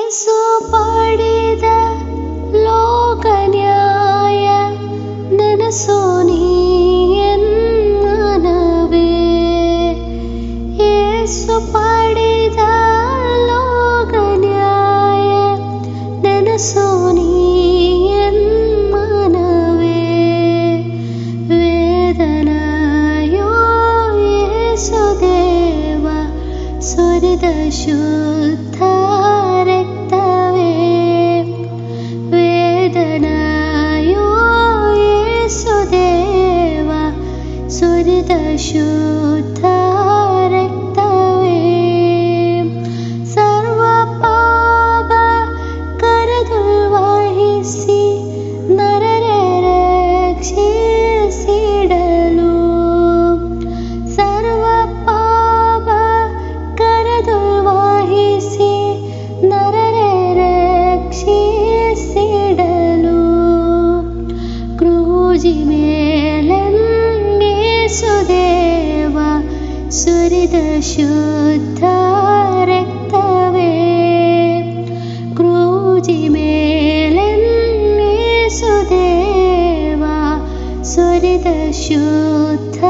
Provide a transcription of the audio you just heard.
ಯೇಸು ಪಡೆದ ಲೋಕನ್ಯಾಯ ನೆನಸು ನೀ ಎನ್ಮನವೇ. ಯೇಸು ಪಡೆದ ಲೋಕನ್ಯಾಯ ನೆನಸು ನೀ ಎನ್ಮನವೇ. ವೇದನಾಯೋ ಯೇಸು ದೇವ ಸುರಿದ ಶುದ್ಧ ರಕ್ತವೇ. ವೇದನಾಯೋ ಯೇಸು ದೇವ ಸುರಿದ ಶುದ್ಧ ರಕ್ತವೇ. ಸರ್ವ ಪಾಪ ಕರೆದೊಯ್ಯಿಸಿ ನರರೆ ರಕ್ಷಿಸಿಡಲು. ಸರ್ವ ಪಾಪ ಕರೆದೊಯ್ಯಿಸಿ ನರರೆ ರಕ್ಷಿಸಿಡಲು. ಕ್ರೂಜಿ ಮೇಲೆ ಯೇಸು ದೇವ ಸುರಿದ ಶುದ್ಧ ರಕ್ತವೇ. ಕ್ರೂಜಿ ಮೇಲೆ ಯೇಸು ದೇವ ಸುರಿದ ಶುದ್ಧ